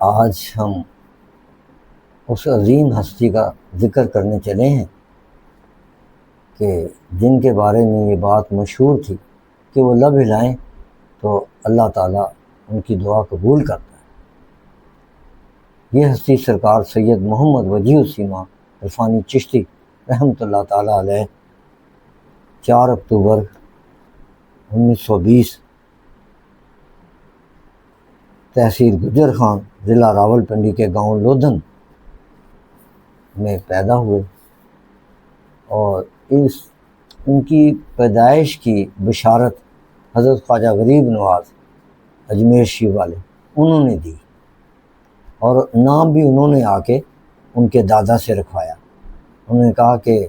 آج ہم اس عظیم ہستی کا ذکر کرنے چلے ہیں کہ جن کے بارے میں یہ بات مشہور تھی کہ وہ لب ہلائیں تو اللہ تعالیٰ ان کی دعا قبول کرتا ہے۔ یہ ہستی سرکار سید محمد وجیہ السیما عرفانی چشتی رحمۃ اللہ تعالیٰ علیہ 4 اکتوبر 1920 تحصیل گجر خان ضلع راولپنڈی کے گاؤں لودھن میں پیدا ہوئے، اور ان کی پیدائش کی بشارت حضرت خواجہ غریب نواز اجمیر شریف والے انہوں نے دی، اور نام بھی انہوں نے آ کے ان کے دادا سے رکھوایا۔ انہوں نے کہا کہ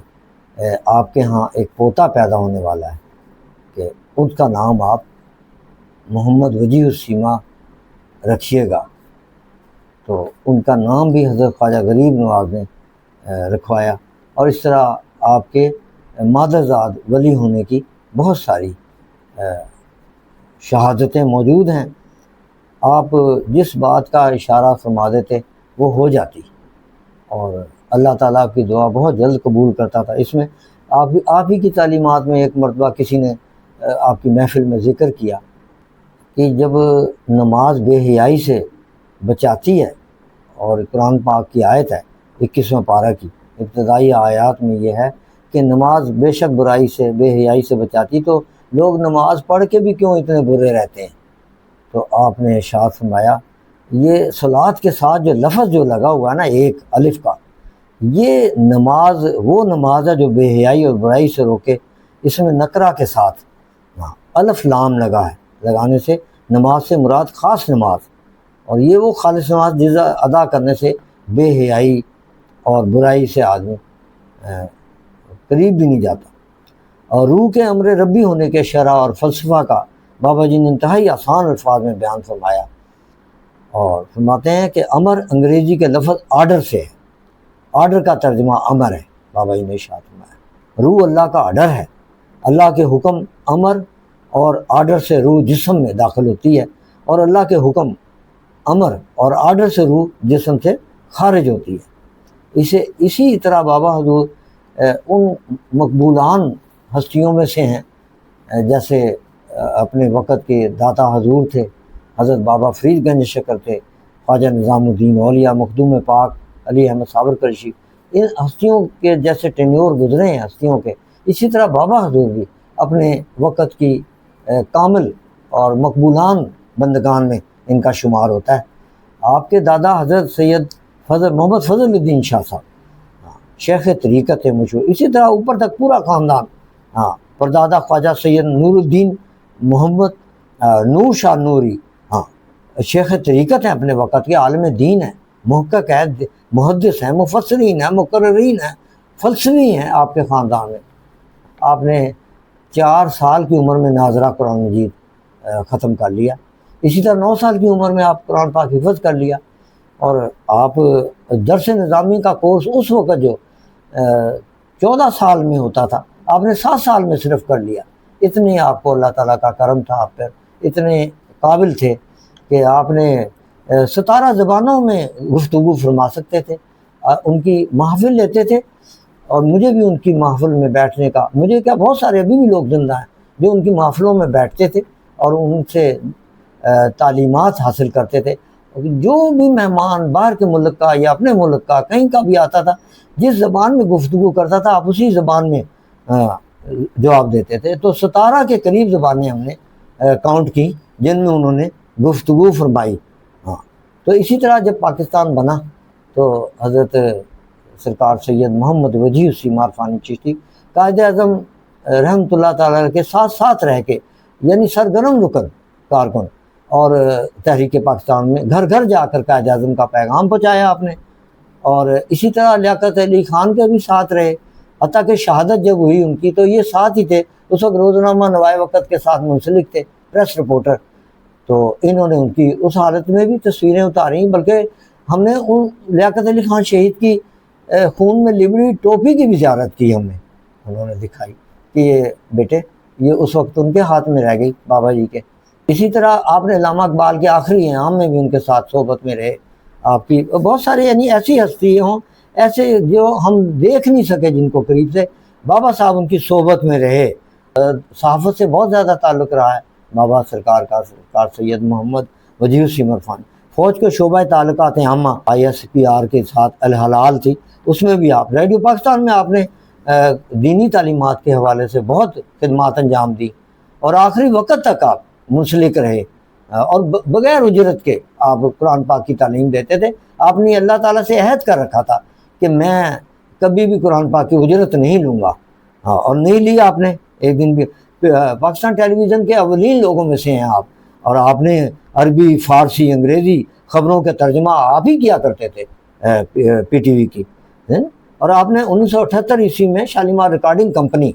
آپ کے ہاں ایک پوتا پیدا ہونے والا ہے کہ اس کا نام آپ محمد وجیہ السیما رکھیے گا، تو ان کا نام بھی حضرت خواجہ غریب نواز نے رکھوایا۔ اور اس طرح آپ کے مادرزاد ولی ہونے کی بہت ساری شہادتیں موجود ہیں۔ آپ جس بات کا اشارہ فرما دیتے وہ ہو جاتی، اور اللہ تعالیٰ کی دعا بہت جلد قبول کرتا تھا۔ اس میں آپ ہی کی تعلیمات میں ایک مرتبہ کسی نے آپ کی محفل میں ذکر کیا کہ جب نماز بے حیائی سے بچاتی ہے، اور قرآن پاک کی آیت ہے 21واں پارہ کی ابتدائی آیات میں یہ ہے کہ نماز بے شک برائی سے بے حیائی سے بچاتی، تو لوگ نماز پڑھ کے بھی کیوں اتنے برے رہتے ہیں؟ تو آپ نے ارشاد فرمایا یہ صلاۃ کے ساتھ جو لفظ جو لگا ہوا ہے نا ایک الف کا، یہ نماز وہ نماز ہے جو بے حیائی اور برائی سے روکے۔ اس میں نکرہ کے ساتھ الف لام لگا ہے، لگانے سے نماز سے مراد خاص نماز، اور یہ وہ خالص نماز جس ادا کرنے سے بے حیائی اور برائی سے آدمی قریب بھی نہیں جاتا۔ اور روح کے امر ربی ہونے کے شرح اور فلسفہ کا بابا جی نے انتہائی آسان الفاظ میں بیان فرمایا، اور فرماتے ہیں کہ امر انگریزی کے لفظ آرڈر سے ہے، آرڈر کا ترجمہ امر ہے۔ بابا جی نے ارشاد فرمایا روح اللہ کا آرڈر ہے، اللہ کے حکم امر اور آرڈر سے روح جسم میں داخل ہوتی ہے، اور اللہ کے حکم امر اور آرڈر سے روح جسم سے خارج ہوتی ہے۔ اسی طرح بابا حضور ان مقبولان ہستیوں میں سے ہیں، جیسے اپنے وقت کے داتا حضور تھے حضرت بابا فرید گنج شکر تھے، خواجہ نظام الدین اولیاء، مخدوم پاک علی احمد صابر قریشی، ان ہستیوں کے جیسے ٹینیور گزرے ہیں ہستیوں کے، اسی طرح بابا حضور بھی اپنے وقت کی کامل اور مقبولان بندگان میں ان کا شمار ہوتا ہے۔ آپ کے دادا حضرت سید محمد فضل الدین شاہ صاحب شیخ طریقت مشہور، اسی طرح اوپر تک پورا خاندان، پردادا خواجہ سید نور الدین محمد نور شاہ نوری شیخ طریقت ہیں، اپنے وقت کے عالم دین ہیں، محقق ہے، محدث ہیں، مفسرین ہیں، مقررین ہیں، فلسفی ہیں۔ آپ کے خاندان میں آپ نے 4 سال کی عمر میں ناظرہ قرآن مجید ختم کر لیا، اسی طرح 9 سال کی عمر میں آپ قرآن پاک حفظ کر لیا، اور آپ درس نظامی کا کورس اس وقت جو 14 سال میں ہوتا تھا آپ نے 7 سال میں صرف کر لیا۔ اتنے آپ کو اللہ تعالیٰ کا کرم تھا، آپ پر اتنے قابل تھے کہ آپ نے 17 زبانوں میں گفتگو فرما سکتے تھے، ان کی محفل لیتے تھے، اور مجھے بھی ان کی محفل میں بیٹھنے کا، مجھے کیا بہت سارے ابھی بھی لوگ زندہ ہیں جو ان کی محفلوں میں بیٹھتے تھے اور ان سے تعلیمات حاصل کرتے تھے۔ جو بھی مہمان باہر کے ملک کا یا اپنے ملک کا کہیں کا بھی آتا تھا، جس زبان میں گفتگو کرتا تھا آپ اسی زبان میں جواب دیتے تھے۔ تو 17 کے قریب زبانیں ہم نے کاؤنٹ کی جن میں انہوں نے گفتگو فرمائی۔ تو اسی طرح جب پاکستان بنا تو حضرت سرکار سید محمد وجیہ السیما عرفانی چشتی قائد اعظم رحمۃ اللہ تعالیٰ کے ساتھ رہ کے، یعنی سرگرم رکن کارکن، اور تحریک پاکستان میں گھر گھر جا کر قائد اعظم کا پیغام پہنچایا آپ نے، اور اسی طرح لیاقت علی خان کے بھی ساتھ رہے، حتیٰ کہ شہادت جب ہوئی ان کی تو یہ ساتھ ہی تھے، اس وقت روزنامہ نوائے وقت کے ساتھ منسلک تھے، پریس رپورٹر۔ تو انہوں نے ان کی اس حالت میں بھی تصویریں اتاری، بلکہ ہم نے ان لیاقت علی خان شہید کی خون میں لبڑی ٹوپی کی بھی زیارت کی، ہم نے انہوں نے دکھائی کہ یہ بیٹے یہ اس وقت ان کے ہاتھ میں رہ گئی بابا جی کے۔ اسی طرح آپ نے علامہ اقبال کے آخری ایام میں بھی ان کے ساتھ صحبت میں رہے، آپ کی بہت سارے یعنی ایسی ہستی ہوں ایسے جو ہم دیکھ نہیں سکے جن کو قریب سے، بابا صاحب ان کی صحبت میں رہے، صحافت سے بہت زیادہ تعلق رہا ہے بابا سرکار کا، سرکار سید محمد وجیہ السیم عرفانی۔ فوج کے شعبہ تعلقات عامہ ISPR کے ساتھ الحلال تھی، اس میں بھی آپ ریڈیو پاکستان میں آپ نے دینی تعلیمات کے حوالے سے بہت خدمات انجام دی، اور آخری وقت تک آپ منسلک رہے، اور بغیر اجرت کے آپ قرآن پاک کی تعلیم دیتے تھے۔ آپ نے اللہ تعالیٰ سے عہد کر رکھا تھا کہ میں کبھی بھی قرآن پاک کی اجرت نہیں لوں گا، اور نہیں لی آپ نے ایک دن بھی۔ پاکستان ٹیلی ویژن کے اولین لوگوں میں سے ہیں آپ، اور آپ نے عربی، فارسی، انگریزی خبروں کے ترجمہ آپ ہی کیا کرتے تھے PTV کی، اور آپ نے 1978 عیسوی میں شالیمار ریکارڈنگ کمپنی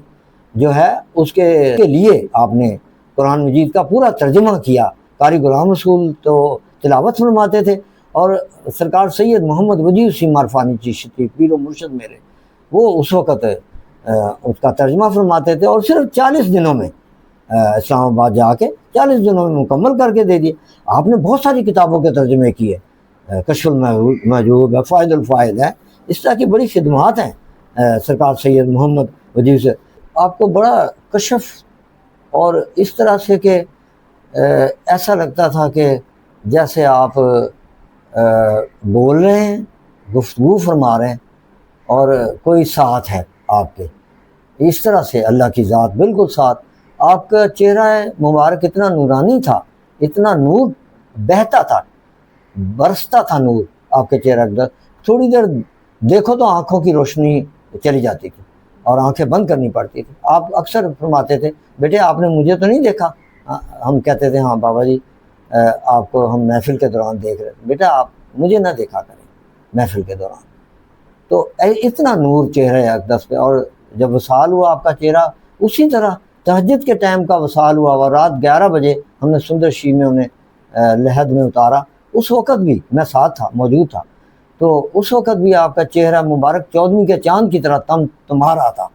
جو ہے اس کے لیے آپ نے قرآن مجید کا پورا ترجمہ کیا۔ قاری غلام رسول تو تلاوت فرماتے تھے، اور سرکار سید محمد وجیہ السیم عرفانی چشتی پیر و مرشد میرے، وہ اس وقت اس کا ترجمہ فرماتے تھے، اور صرف 40 دنوں میں اسلام آباد جا کے 40 دنوں میں مکمل کر کے دے دیے۔ آپ نے بہت ساری کتابوں کے ترجمے کیے، کشف المحجوب ہے، فائد الفائد ہے، اس طرح کی بڑی خدمات ہیں سرکار سید محمد وجیہ سے۔ آپ کو بڑا کشف، اور اس طرح سے کہ ایسا لگتا تھا کہ جیسے آپ بول رہے ہیں، گفتگو فرما رہے ہیں، اور کوئی ساتھ ہے آپ کے، اس طرح سے اللہ کی ذات بالکل ساتھ۔ آپ کا چہرہ مبارک اتنا نورانی تھا، اتنا نور بہتا تھا، برستا تھا نور آپ کے چہرہ کے، تھوڑی دیر دیکھو تو آنکھوں کی روشنی چلی جاتی تھی اور آنکھیں بند کرنی پڑتی تھی۔ آپ اکثر فرماتے تھے بیٹے آپ نے مجھے تو نہیں دیکھا، ہم کہتے تھے ہاں بابا جی آپ کو ہم محفل کے دوران دیکھ رہے، بیٹا آپ مجھے نہ دیکھا کریں محفل کے دوران۔ تو اتنا نور چہرہ اقدس پہ، اور جب وصال ہوا آپ کا چہرہ اسی طرح تہجد کے ٹائم کا وصال ہوا، اور رات 11 بجے ہم نے سندر شی میں انہیں لحد میں اتارا، اس وقت بھی میں ساتھ تھا، موجود تھا، تو اس وقت بھی آپ کا چہرہ مبارک 14ویں کے چاند کی طرح تمہا رہا تھا۔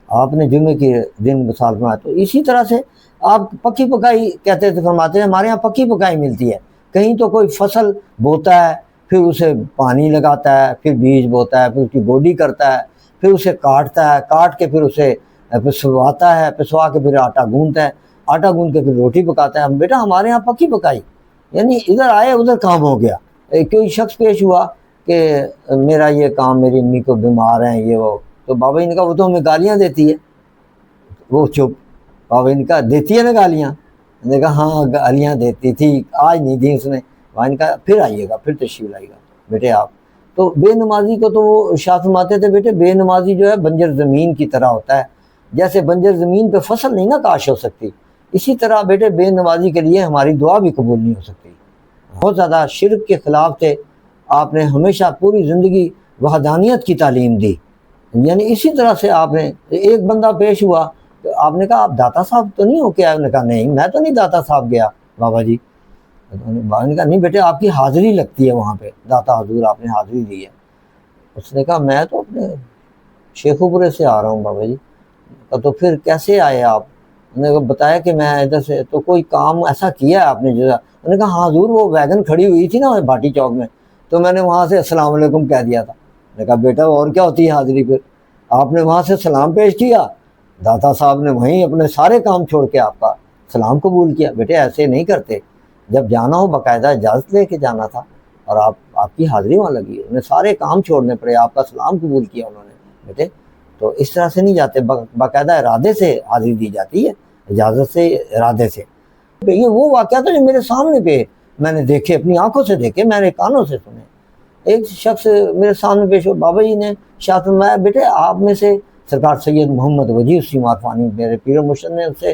آپ نے جمعے کے دن وصال فرمایا، تو اسی طرح سے آپ پکی پکائی کہتے تھے، فرماتے ہیں ہمارے ہاں پکی پکائی ملتی ہے، کہیں تو کوئی فصل بوتا ہے، پھر اسے پانی لگاتا ہے، پھر بیج بوتا ہے، پھر اس کی گوڈی کرتا ہے، پھر اسے کاٹتا ہے، کاٹ کے پھر اسے پسواتا ہے، پسوا کے پھر آٹا گوندتا ہے، آٹا گوند کے پھر روٹی پکاتا ہے۔ بیٹا ہمارے ہاں پکی پکائی، یعنی ادھر آئے ادھر کام ہو گیا۔ کوئی شخص پیش ہوا کہ میرا یہ کام، میری امی کو بیمار ہیں یہ وہ، تو بابا جی نے کہا وہ تو ہمیں گالیاں دیتی ہے، وہ چپ، بابا جی نے کہا دیتی ہے نا گالیاں؟ نے کہا ہاں گالیاں دیتی تھی، آج نہیں دی اس نے۔ بابا نے کہا پھر آئیے گا، پھر تشریف لائیے گا بیٹے آپ۔ تو بے نمازی کو تو وہ ارشاد فرماتے تھے بیٹے بے نمازی جو ہے بنجر زمین کی طرح ہوتا ہے، جیسے بنجر زمین پہ فصل نہیں نا کاشت ہو سکتی، اسی طرح بیٹے بے نمازی کے لیے ہماری دعا بھی قبول نہیں ہو سکتی۔ بہت زیادہ شرک کے خلاف تھے آپ نے، ہمیشہ پوری زندگی وحدانیت کی تعلیم دی، یعنی اسی طرح سے آپ نے۔ ایک بندہ پیش ہوا، آپ نے کہا آپ داتا صاحب تو نہیں ہو کیا؟ انہوں نے کہا نہیں میں تو نہیں داتا صاحب گیا بابا جی۔ بابا نے کہا نہیں بیٹے آپ کی حاضری لگتی ہے وہاں پہ، داتا حضور آپ نے حاضری دی ہے۔ اس نے کہا میں تو اپنے شیخو پورے سے آ رہا ہوں بابا جی۔ تو پھر کیسے آئے آپ؟ انہوں نے بتایا کہ میں ادھر سے، تو کوئی کام ایسا کیا ہے آپ نے جو؟ انہوں نے کہا ہاں حضور وہ ویگن کھڑی ہوئی تھی نا بھاٹی چوک میں، تو میں نے وہاں سے السلام علیکم کہہ دیا تھا۔ میں نے کہا بیٹا اور کیا ہوتی ہے حاضری؟ پھر آپ نے وہاں سے سلام پیش کیا، داتا صاحب نے وہیں اپنے سارے کام چھوڑ کے آپ کا سلام قبول کیا۔ بیٹے ایسے نہیں کرتے، جب جانا ہو باقاعدہ اجازت لے کے جانا تھا، اور آپ کی حاضری وہاں لگی، انہیں سارے کام چھوڑنے پڑے، آپ کا سلام قبول کیا انہوں نے۔ بیٹے تو اس طرح سے نہیں جاتے، باقاعدہ ارادے سے حاضری دی جاتی ہے، اجازت سے، ارادے سے۔ یہ وہ واقعہ تھا جو میرے سامنے پہ میں نے دیکھے، اپنی آنکھوں سے دیکھے، میں نے کانوں سے سنے۔ ایک شخص میرے سامنے پیش ہو، بابا جی نے شاہ فرمایا بیٹے آپ میں سے، سرکار سید محمد وجیہ السیم عرفانی میرے پیر و مرشد نے اس سے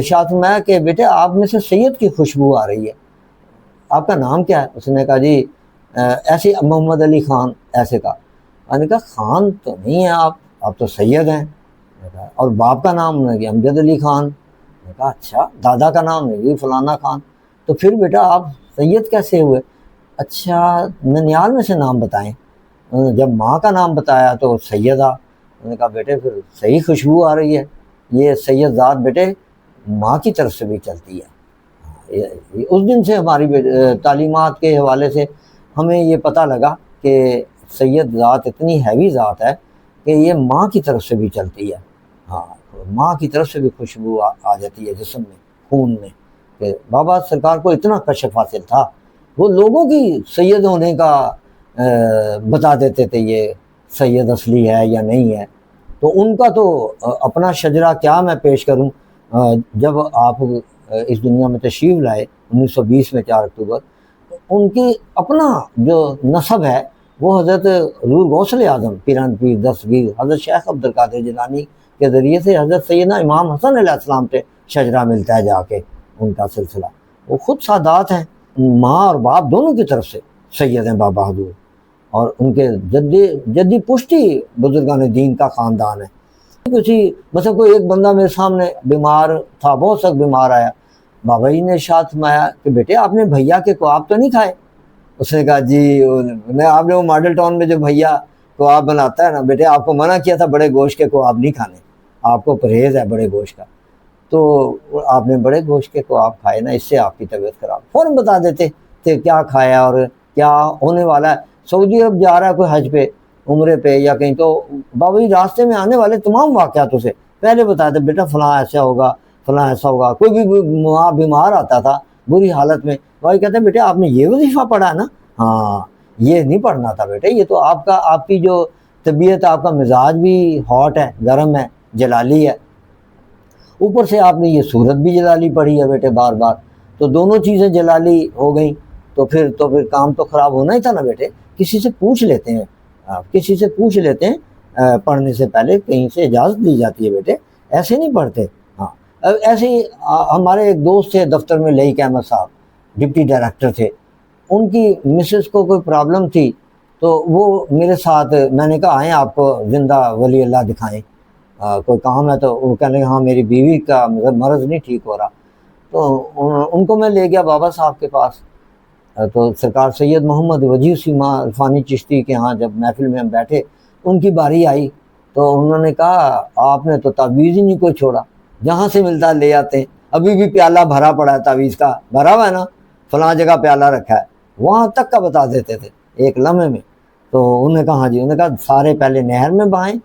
شاہ فرمایا کہ بیٹے آپ میں سے سید کی خوشبو آ رہی ہے، آپ کا نام کیا ہے؟ اس نے کہا جی ایسے محمد علی خان ایسے کا۔ میں نے کہا خان تو نہیں ہے آپ تو سید ہیں، اور باپ کا نام نہیں امجد علی خان؟ میں نے کہا اچھا دادا کا نام نہیں فلانا خان، تو پھر بیٹا آپ سید کیسے ہوئے؟ اچھا ننیال میں سے نام بتائیں۔ جب ماں کا نام بتایا تو سیدہ۔ میں نے کہا بیٹے پھر صحیح خوشبو آ رہی ہے، یہ سید ذات بیٹے ماں کی طرف سے بھی چلتی ہے۔ اس دن سے ہماری تعلیمات کے حوالے سے ہمیں یہ پتہ لگا کہ سید ذات اتنی ہیوی ذات ہے کہ یہ ماں کی طرف سے بھی چلتی ہے. ہاں، ماں کی طرف سے بھی خوشبو آ جاتی ہے جسم میں، خون میں. کہ بابا سرکار کو اتنا کشف حاصل تھا، وہ لوگوں کی سید ہونے کا بتا دیتے تھے یہ سید اصلی ہے یا نہیں ہے. تو ان کا تو اپنا شجرہ کیا میں پیش کروں. جب آپ اس دنیا میں تشریف لائے 1920 میں 4 اکتوبر، ان کی اپنا جو نسب ہے وہ حضرت روح غوث اعظم پیران پیر دستگیر حضرت شیخ عبد القادر جیلانی کے ذریعے سے حضرت سیدنا امام حسن علیہ السلام سے شجرہ ملتا ہے جا کے ان کا سلسلہ. وہ خود سادات ہیں، ماں اور باپ دونوں کی طرف سے سید ہیں بابا حضور، اور ان کے جدی پشتی بزرگان دین کا خاندان ہے. مثلا کوئی ایک بندہ میرے سامنے بیمار تھا، بہت سخت بیمار آیا، بابا جی نے ارشاد فرمایا کہ بیٹے آپ نے بھیا کے کواب تو نہیں کھائے؟ اس نے کہا جی آپ نے وہ ماڈل ٹاؤن میں جو بھیا کواب بناتا ہے نا، بیٹے آپ کو منع کیا تھا بڑے گوشت کے کواب نہیں کھانے، آپ کو پرہیز ہے بڑے گوشت کا، تو آپ نے بڑے گوشت کے کواب کھائے نا، اس سے آپ کی طبیعت خراب. فوراً بتا دیتے کہ کیا کھایا اور کیا ہونے والا ہے. سعودی عرب جا رہا ہے کوئی حج پہ، عمرے پہ یا کہیں، تو بابا جی راستے میں آنے والے تمام واقعات اسے پہلے بتاتے، بیٹا فلاں ایسا ہوگا، فلاں ایسا ہوگا. کوئی بھی بیمار آتا تھا بری حالت میں، بھائی کہتے ہیں بیٹے آپ نے یہ وظیفہ پڑھا ہے نا؟ ہاں، یہ نہیں پڑھنا تھا بیٹے، یہ تو آپ کی جو طبیعت، آپ کا مزاج بھی ہاٹ ہے، گرم ہے، جلالی ہے، اوپر سے آپ نے یہ صورت بھی جلالی پڑھی ہے بیٹے بار بار، تو دونوں چیزیں جلالی ہو گئیں، تو پھر کام تو خراب ہونا ہی تھا نا بیٹے. کسی سے پوچھ لیتے ہیں، کسی سے پوچھ لیتے ہیں پڑھنے سے پہلے، کہیں سے اجازت لی جاتی ہے بیٹے، ایسے نہیں پڑھتے. ہاں، ایسے ہی ہمارے ایک دوست تھے دفتر میں، لئیک احمد صاحب ڈپٹی ڈائریکٹر تھے، ان کی مسز کو کوئی پرابلم تھی، تو وہ میرے ساتھ، میں نے کہا آئیں آپ کو زندہ ولی اللہ دکھائیں، کوئی کام ہے. تو وہ کہنے لگے ہاں میری بیوی کا مرض نہیں ٹھیک ہو رہا. تو ان کو میں لے گیا بابا صاحب کے پاس. تو سرکار سید محمد وجیہ سیما عرفانی چشتی کے ہاں جب محفل میں ہم بیٹھے، ان کی باری آئی، تو انہوں نے کہا آپ نے تو تعویذ ہی نہیں کوئی چھوڑا، جہاں سے ملتا لے آتے ہیں، ابھی بھی پیالہ بھرا پڑا ہے، تعویذ کا بھرا ہوا ہے نا، فلاں جگہ پیالہ رکھا ہے، وہاں تک کا بتا دیتے تھے ایک لمحے میں. تو انہوں نے کہا ہاں جی، انہوں نے کہا سارے پہلے نہر میں بہائیں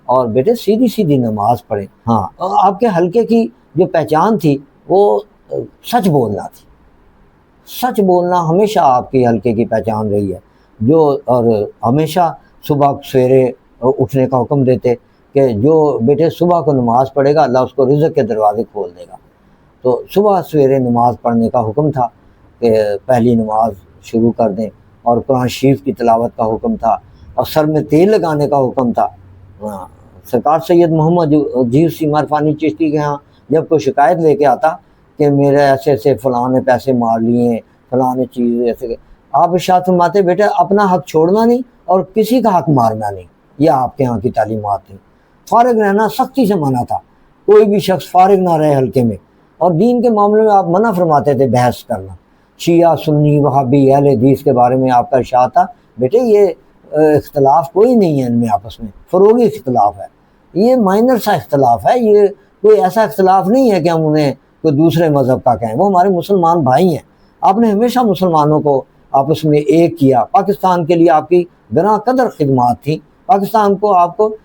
اور بیٹے سیدھی نماز پڑھیں. ہاں، آپ کے حلقے کی جو پہچان تھی وہ سچ بولنا تھی، سچ بولنا ہمیشہ آپ کی حلقے کی پہچان رہی ہے. اور ہمیشہ صبح سویرے اٹھنے کا حکم دیتے کہ جو بیٹے صبح کو نماز پڑھے گا اللہ اس کو رزق کے دروازے کھول دے گا. تو صبح سویرے نماز پڑھنے کا حکم تھا کہ پہلی نماز شروع کر دیں، اور قرآن شریف کی تلاوت کا حکم تھا، اور سر میں تیل لگانے کا حکم تھا. سرکار سید محمد وجیہ سیما عرفانی چشتی کے ہاں جب کوئی شکایت لے کے آتا کہ میرے ایسے فلاں نے پیسے مار لیے، فلاں نے چیز ایسے، آپ ارشاد فرماتے بیٹے اپنا حق چھوڑنا نہیں اور کسی کا حق مارنا نہیں. یہ آپ کے ہاں کی تعلیمات تھیں. فارغ رہنا سختی سے منع تھا، کوئی بھی شخص فارغ نہ رہے حلقے میں. اور دین کے معاملے میں آپ منع فرماتے تھے بحث کرنا، شیعہ سنی وہابی اہل حدیث کے بارے میں آپ کا ارشاد تھا بیٹے یہ اختلاف کوئی نہیں ہے ان میں، آپس میں فروغی اختلاف ہے، یہ مائنر سا اختلاف ہے، یہ کوئی ایسا اختلاف نہیں ہے کہ ہم انہیں کوئی دوسرے مذہب کا کہیں، وہ ہمارے مسلمان بھائی ہیں. آپ نے ہمیشہ مسلمانوں کو آپس میں ایک کیا. پاکستان کے لیے آپ کی گراں قدر خدمات تھیں. پاکستان کو آپ کو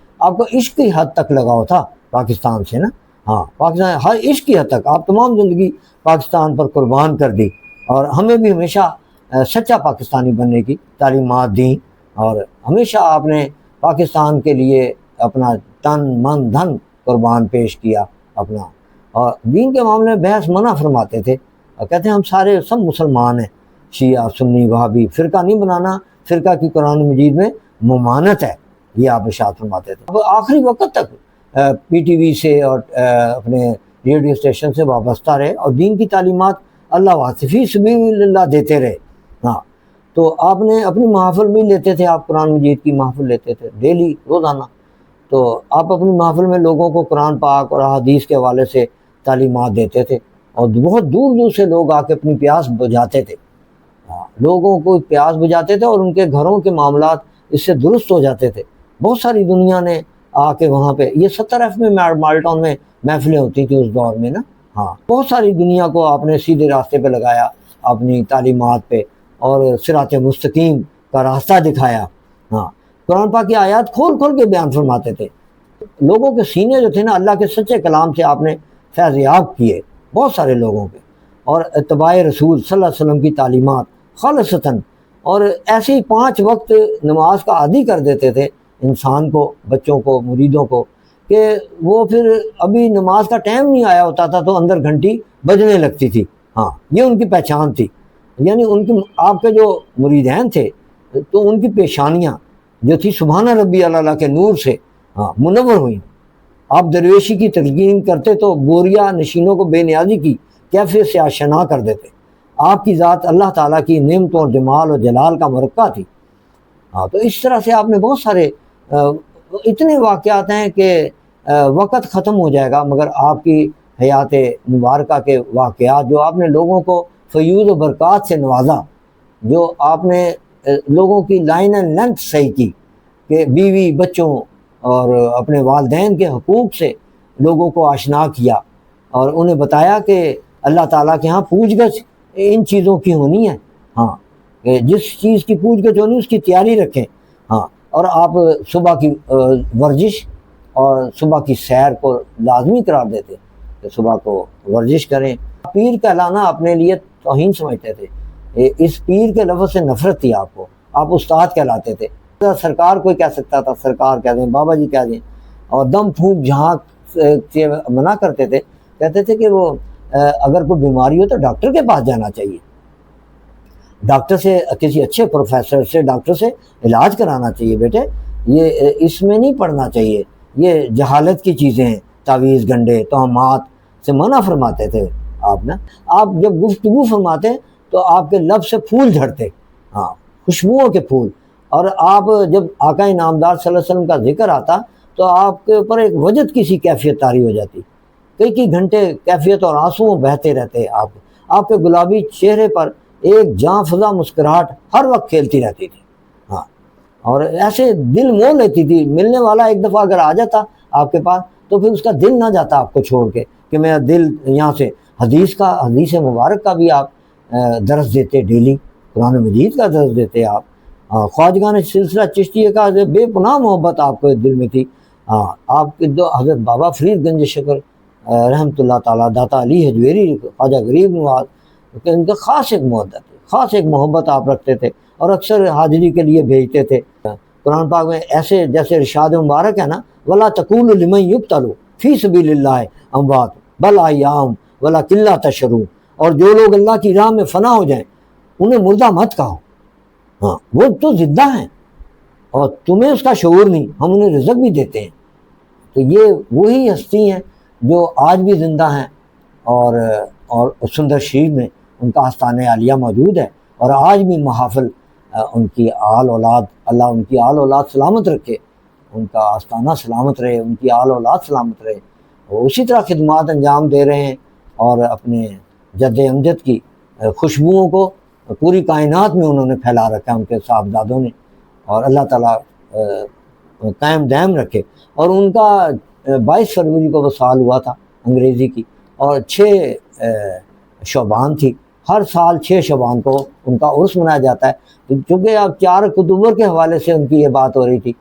عشق کی حد تک لگاؤ تھا پاکستان سے نا. ہاں، پاکستان ہر عشق کی حد تک آپ تمام زندگی پاکستان پر قربان کر دی، اور ہمیں بھی ہمیشہ سچا پاکستانی بننے کی تعلیمات دیں، اور ہمیشہ آپ نے پاکستان کے لیے اپنا تن من دھن قربان پیش کیا اپنا. اور دین کے معاملے میں بحث منع فرماتے تھے، اور کہتے ہیں ہم سب مسلمان ہیں، شیعہ سنی وہابی فرقہ نہیں بنانا، فرقہ کی قرآن مجید میں ممانعت ہے، یہ آپ ارشاد فرماتے تھے. اب آخری وقت تک پی ٹی وی سے اور اپنے ریڈیو اسٹیشن سے وابستہ رہے، اور دین کی تعلیمات اللہ واصفی سبیل اللہ دیتے رہے. ہاں، تو آپ نے اپنی محافل بھی لیتے تھے، آپ قرآن مجید کی محفل لیتے تھے ڈیلی روزانہ. تو آپ اپنی محفل میں لوگوں کو قرآن پاک اور احادیث کے حوالے سے تعلیمات دیتے تھے، اور بہت دور دور سے لوگ آ کے اپنی پیاس بجھاتے تھے. لوگوں کو پیاس بجھاتے تھے، اور ان کے گھروں کے معاملات اس سے درست ہو جاتے تھے. بہت ساری دنیا نے آ کے وہاں پہ، یہ 70 ایف میں مال ٹاؤن میں محفلیں ہوتی تھیں اس دور میں نا. ہاں، بہت ساری دنیا کو آپ نے سیدھے راستے پہ لگایا اپنی تعلیمات پہ. اور صراط مستقیم کا راستہ دکھایا۔ ہاں، قرآن پاک کی آیات کھول کھول کے بیان فرماتے تھے۔ لوگوں کے سینے جو تھے نا، اللہ کے سچے کلام سے آپ نے فیض یاب کیے بہت سارے لوگوں کے، اور اتباع رسول صلی اللہ علیہ وسلم کی تعلیمات خالصتاً، اور ایسے ہی 5 وقت نماز کا عادی کر دیتے تھے انسان کو، بچوں کو، مریدوں کو، کہ وہ پھر ابھی نماز کا ٹائم نہیں آیا ہوتا تھا تو اندر گھنٹی بجنے لگتی تھی۔ ہاں، یہ ان کی پہچان تھی، یعنی ان کی، آپ کے جو مریدین تھے تو ان کی پیشانیاں جو تھی سبحان ربی اللہ کے نور سے منور ہوئیں۔ آپ درویشی کی تلقین کرتے تو بوریا نشینوں کو بے نیازی کی کیفیت سے آشنا کر دیتے۔ آپ کی ذات اللہ تعالیٰ کی نعمتوں اور جمال اور جلال کا مرقع تھی۔ تو اس طرح سے آپ نے بہت سارے اتنے واقعات ہیں کہ وقت ختم ہو جائے گا، مگر آپ کی حیات مبارکہ کے واقعات، جو آپ نے لوگوں کو فیوض و برکات سے نوازا، جو آپ نے لوگوں کی لائن اینڈ لینتھ صحیح کی، کہ بیوی بچوں اور اپنے والدین کے حقوق سے لوگوں کو آشنا کیا، اور انہیں بتایا کہ اللہ تعالیٰ کے ہاں پوچھ گچھ ان چیزوں کی ہونی ہے۔ ہاں، کہ جس چیز کی پوچھ گچھ ہونی اس کی تیاری رکھیں۔ ہاں، اور آپ صبح کی ورزش اور صبح کی سیر کو لازمی قرار دیتے کہ صبح کو ورزش کریں۔ پیر کہلانا اپنے لیے توہین سمجھتے تھے، اس پیر کے لفظ سے نفرت تھی آپ کو، آپ استاد کہلاتے تھے۔ سرکار کوئی کہہ سکتا تھا، سرکار کہہ دیں، بابا جی کہہ دیں، اور دم پھونک جھانک سے منع کرتے تھے، کہتے تھے کہ وہ اگر کوئی بیماری ہو تو ڈاکٹر کے پاس جانا چاہیے، ڈاکٹر سے، کسی اچھے پروفیسر سے، ڈاکٹر سے علاج کرانا چاہیے بیٹے، یہ اس میں نہیں پڑھنا چاہیے، یہ جہالت کی چیزیں ہیں، تعویذ گنڈے توہمات سے منع فرماتے تھے آپ نا۔ آپ جب گفتگو فرماتے تو آپ کے لب سے پھول جھڑتے، ہاں، خوشبوؤں کے پھول، اور آپ جب آقا انعامدار صلی اللہ علیہ وسلم کا ذکر آتا تو آپ کے اوپر ایک وجد کی سی کیفیت طاری ہو جاتی، کئی گھنٹے کیفیت اور آنسو بہتے رہتے آپ کے گلابی چہرے پر ایک جاں فضا مسکراہٹ ہر وقت کھیلتی رہتی تھی۔ ہاں، اور ایسے دل مول لیتی تھی، ملنے والا ایک دفعہ اگر آ جاتا آپ کے پاس تو پھر اس کا دل نہ جاتا آپ کو چھوڑ کے، کہ میرا دل یہاں سے، حدیث مبارک کا بھی آپ درس دیتے، ڈیلی قرآن مجید کا درس دیتے آپ، خواجگان سلسلہ چشتیہ کا بے پناہ محبت آپ کو دل میں تھی۔ آپ کے دو حضرت بابا فرید گنج شکر رحمۃ اللہ تعالیٰ، داتا علی حجویری، خواجہ غریب نواز، ان کا خاص ایک محبت آپ رکھتے تھے، اور اکثر حاضری کے لیے بھیجتے تھے۔ قرآن پاک میں ایسے جیسے ارشاد مبارک ہے نا، وَلَا تَقُولُوا لِمَن يُقْتَلُ فِي سَبِيلِ اللَّهِ أَمْوَاتٌ بَلْ أَحْيَاءٌ وَلَٰكِن لَّا تَشْعُرُونَ، اور جو لوگ اللہ کی راہ میں فنا ہو جائیں انہیں مردہ مت کہو، ہاں، وہ تو زندہ ہیں اور تمہیں اس کا شعور نہیں، ہم انہیں رزق بھی دیتے ہیں۔ تو یہ وہی ہستی ہیں جو آج بھی زندہ ہیں، اور سندر شریف میں ان کا آستانِ عالیہ موجود ہے، اور آج بھی محافل ان کی آل اولاد، اللہ ان کی آل اولاد سلامت رکھے، ان کا آستانہ سلامت رہے، ان کی آل اولاد سلامت رہے، وہ اسی طرح خدمات انجام دے رہے ہیں، اور اپنے جد امجد کی خوشبوؤں کو پوری کائنات میں انہوں نے پھیلا رکھا ہے، ان کے صاحبزادوں نے، اور اللہ تعالیٰ قائم دائم رکھے۔ اور ان کا 22 فروری کو وصال ہوا تھا انگریزی کی، اور 6 شعبان تھی، ہر سال 6 شعبان کو ان کا عرس منایا جاتا ہے، چونکہ اب 4 اکتوبر کے حوالے سے ان کی یہ بات ہو رہی تھی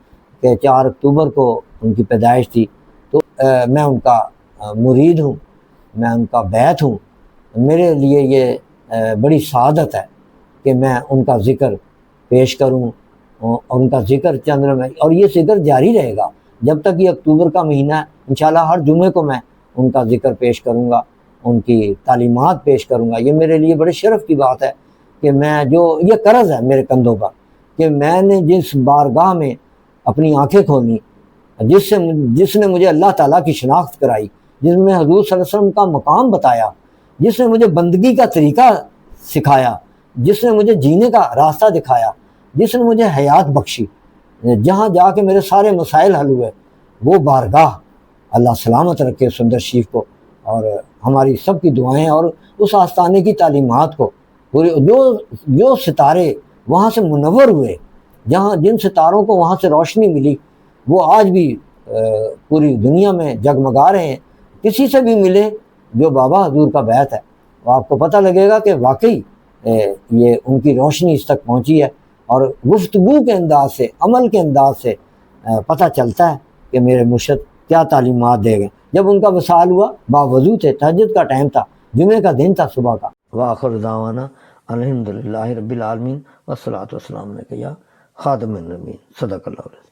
کہ 4 اکتوبر کو ان کی پیدائش تھی، تو میں ان کا مرید ہوں، میں ان کا بیعت ہوں، میرے لیے یہ بڑی سعادت ہے کہ میں ان کا ذکر پیش کروں، اور ان کا ذکر چندر میں، اور یہ ذکر جاری رہے گا جب تک یہ اکتوبر کا مہینہ ہے، انشاءاللہ ہر جمعے کو میں ان کا ذکر پیش کروں گا، ان کی تعلیمات پیش کروں گا۔ یہ میرے لیے بڑے شرف کی بات ہے کہ میں، جو یہ قرض ہے میرے کندھوں پر، کہ میں نے جس بارگاہ میں اپنی آنکھیں کھولیں، جس نے مجھے اللہ تعالیٰ کی شناخت کرائی، جس میں حضور صلی اللہ علیہ وسلم کا مقام بتایا، جس نے مجھے بندگی کا طریقہ سکھایا، جس نے مجھے جینے کا راستہ دکھایا، جس نے مجھے حیات بخشی، جہاں جا کے میرے سارے مسائل حل ہوئے، وہ بارگاہ اللہ سلامت رکھے سندر شریف کو، اور ہماری سب کی دعائیں، اور اس آستانے کی تعلیمات کو، جو ستارے وہاں سے منور ہوئے، جن ستاروں کو وہاں سے روشنی ملی، وہ آج بھی پوری دنیا میں جگمگا رہے ہیں۔ کسی سے بھی ملے جو بابا حضور کا بیعت ہے، وہ آپ کو پتہ لگے گا کہ واقعی یہ ان کی روشنی اس تک پہنچی ہے، اور گفتگو کے انداز سے، عمل کے انداز سے پتہ چلتا ہے کہ میرے مرشد کیا تعلیمات دے گئے۔ جب ان کا وصال ہوا، باوضو تھے، تہجد کا ٹائم تھا، جمعے کا دن تھا صبح کا۔ وآخر دعوانا الحمدللہ رب العالمین والصلاۃ والسلام علیک یا خاتم النبیین، صدق اللہ علیہ۔